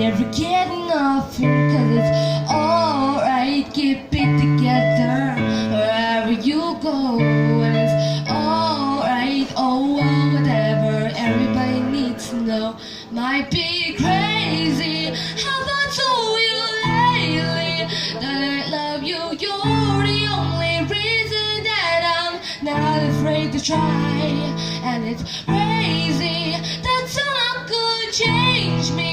never get nothing, 'cause it's alright, keep it together wherever you go. And it's alright, oh well, whatever everybody needs to know. Might be crazy, have I told you lately that I love you? You're the only reason that I'm not afraid to try. And it's crazy that someone could change me.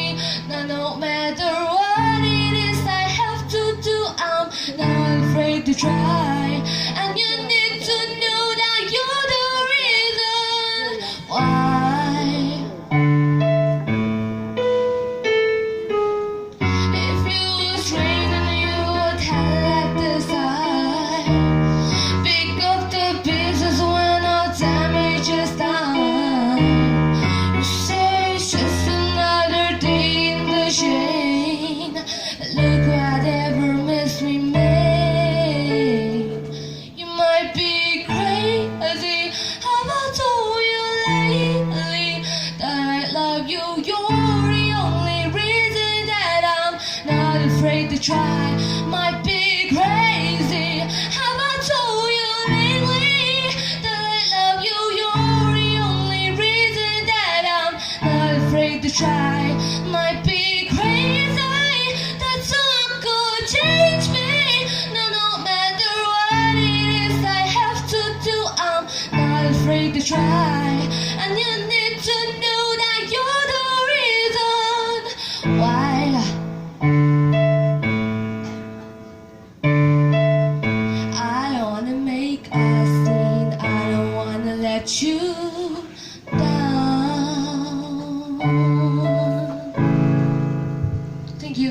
Now no matter what it is I have to do, I'm not afraid to try. And you need to know that you're the reason why. If you was raining, you would have let this eye. Pick up the pieces when our damage is done. You say it's just another day in the shade. Look whatever mess we made. You might be crazy, have I told you lately that I love you? You're the only reason that I'm not afraid to try. Might be crazy, have I told you lately that I love you? You're the only reason that I'm not afraid to try. Might be crazy that someone could change me. No matter what it is I have to do, I'm not afraid to try. And you need to know that you're the reason why. I don't wanna make a scene, I don't wanna let you down. Thank you.